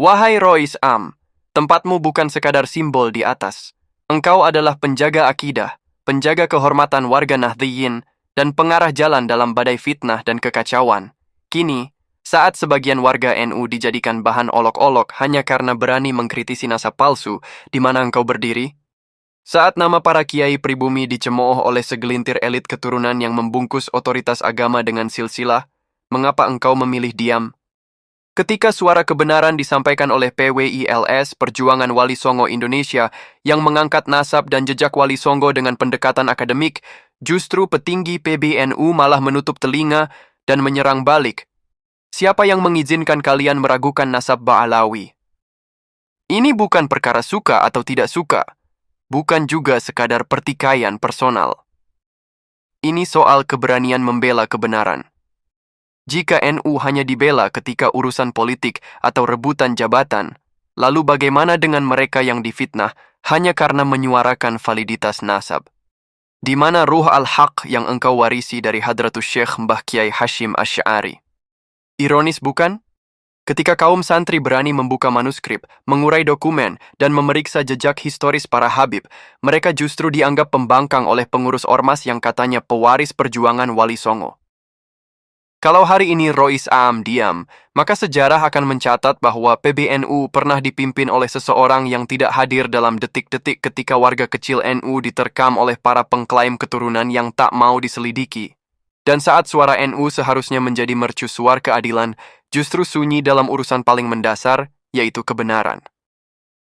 Wahai Rois Am, tempatmu bukan sekadar simbol di atas. Engkau adalah penjaga akidah, penjaga kehormatan warga Nahdliyin, dan pengarah jalan dalam badai fitnah dan kekacauan. Kini, saat sebagian warga NU dijadikan bahan olok-olok hanya karena berani mengkritisi nasab palsu di mana engkau berdiri, saat nama para kiai pribumi dicemooh oleh segelintir elit keturunan yang membungkus otoritas agama dengan silsilah, mengapa engkau memilih diam? Ketika suara kebenaran disampaikan oleh PWILS Perjuangan Wali Songo Indonesia yang mengangkat nasab dan jejak Wali Songo dengan pendekatan akademik, justru petinggi PBNU malah menutup telinga dan menyerang balik. Siapa yang mengizinkan kalian meragukan nasab Ba'alawi? Ini bukan perkara suka atau tidak suka, bukan juga sekadar pertikaian personal. Ini soal keberanian membela kebenaran. Jika NU hanya dibela ketika urusan politik atau rebutan jabatan, lalu bagaimana dengan mereka yang difitnah hanya karena menyuarakan validitas nasab? Di mana ruh al-haq yang engkau warisi dari Hadratus Syekh Mbah Kiai Hashim Asy'ari? Ironis bukan? Ketika kaum santri berani membuka manuskrip, mengurai dokumen, dan memeriksa jejak historis para habib, mereka justru dianggap pembangkang oleh pengurus ormas yang katanya pewaris perjuangan Wali Songo. Kalau hari ini Rois Am diam, maka sejarah akan mencatat bahwa PBNU pernah dipimpin oleh seseorang yang tidak hadir dalam detik-detik ketika warga kecil NU diterkam oleh para pengklaim keturunan yang tak mau diselidiki. Dan saat suara NU seharusnya menjadi mercusuar keadilan, justru sunyi dalam urusan paling mendasar, yaitu kebenaran.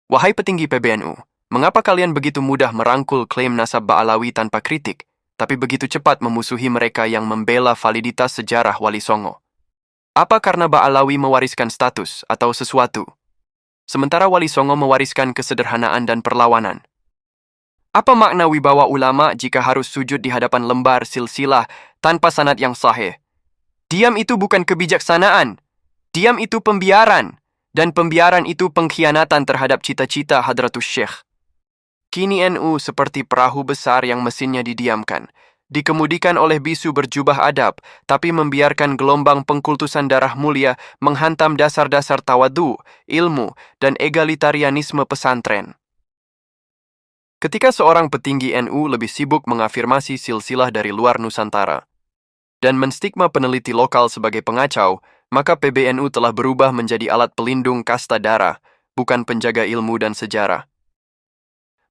Wahai petinggi PBNU, mengapa kalian begitu mudah merangkul klaim nasab Ba'alawi tanpa kritik, tapi begitu cepat memusuhi mereka yang membela validitas sejarah Wali Songo? Apa karena Ba'alawi mewariskan status atau sesuatu, sementara Wali Songo mewariskan kesederhanaan dan perlawanan? Apa makna wibawa ulama jika harus sujud di hadapan lembar silsilah tanpa sanad yang sahih? Diam itu bukan kebijaksanaan. Diam itu pembiaran. Dan pembiaran itu pengkhianatan terhadap cita-cita Hadratus Syekh. Kini NU seperti perahu besar yang mesinnya didiamkan, dikemudikan oleh bisu berjubah adab, tapi membiarkan gelombang pengkultusan darah mulia menghantam dasar-dasar tawadu, ilmu, dan egalitarianisme pesantren. Ketika seorang petinggi NU lebih sibuk mengafirmasi silsilah dari luar Nusantara dan menstigma peneliti lokal sebagai pengacau, maka PBNU telah berubah menjadi alat pelindung kasta darah, bukan penjaga ilmu dan sejarah.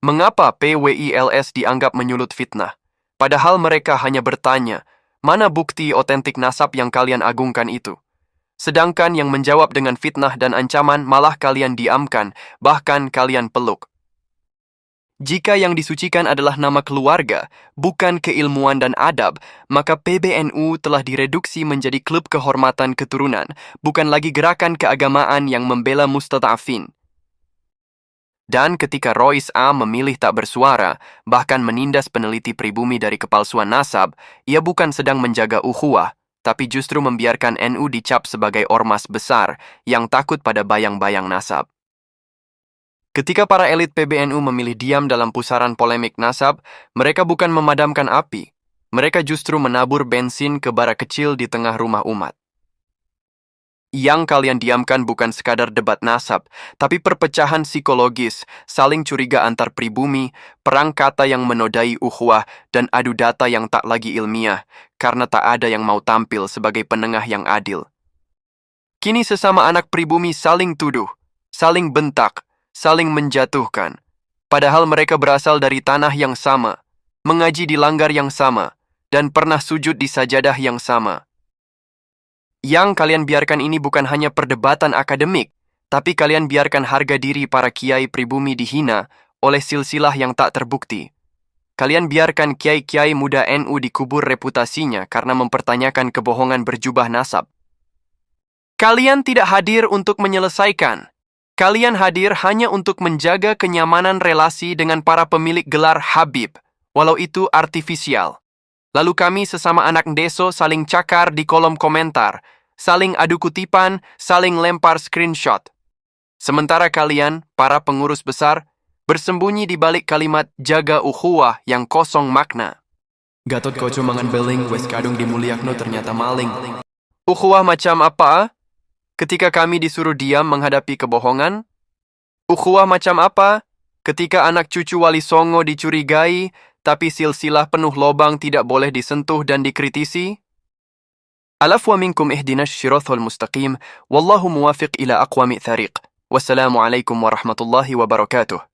Mengapa PWILS dianggap menyulut fitnah? Padahal mereka hanya bertanya, mana bukti otentik nasab yang kalian agungkan itu? Sedangkan yang menjawab dengan fitnah dan ancaman malah kalian diamkan, bahkan kalian peluk. Jika yang disucikan adalah nama keluarga, bukan keilmuan dan adab, maka PBNU telah direduksi menjadi klub kehormatan keturunan, bukan lagi gerakan keagamaan yang membela mustad'afin. Dan ketika Rois Am memilih tak bersuara, bahkan menindas peneliti pribumi dari kepalsuan nasab, ia bukan sedang menjaga ukhuwah, tapi justru membiarkan NU dicap sebagai ormas besar yang takut pada bayang-bayang nasab. Ketika para elit PBNU memilih diam dalam pusaran polemik nasab, mereka bukan memadamkan api. Mereka justru menabur bensin ke bara kecil di tengah rumah umat. Yang kalian diamkan bukan sekadar debat nasab, tapi perpecahan psikologis, saling curiga antar pribumi, perang kata yang menodai ukhuwah, dan adu data yang tak lagi ilmiah, karena tak ada yang mau tampil sebagai penengah yang adil. Kini sesama anak pribumi saling tuduh, saling bentak, saling menjatuhkan, padahal mereka berasal dari tanah yang sama, mengaji di langgar yang sama, dan pernah sujud di sajadah yang sama. Yang kalian biarkan ini bukan hanya perdebatan akademik, tapi kalian biarkan harga diri para kiai pribumi dihina oleh silsilah yang tak terbukti. Kalian biarkan kiai-kiai muda NU dikubur reputasinya karena mempertanyakan kebohongan berjubah nasab. Kalian tidak hadir untuk menyelesaikan. Kalian hadir hanya untuk menjaga kenyamanan relasi dengan para pemilik gelar Habib, walau itu artifisial. Lalu kami sesama anak deso saling cakar di kolom komentar, saling adu kutipan, saling lempar screenshot. Sementara kalian, para pengurus besar, bersembunyi di balik kalimat jaga ukhuwah yang kosong makna. Gatot Koco mangan beling, wes kadung dimuliakno ternyata maling. Ukhuwah macam apa? ketika kami disuruh diam menghadapi kebohongan? Ukhuwah macam apa? Ketika anak cucu Wali Songo dicurigai, tapi silsilah penuh lobang tidak boleh disentuh dan dikritisi? Alafwa minkum ihdinas syirathul mustaqim, wallahu muwafiq ila aqwami thariq. Wassalamualaikum warahmatullahi wabarakatuh.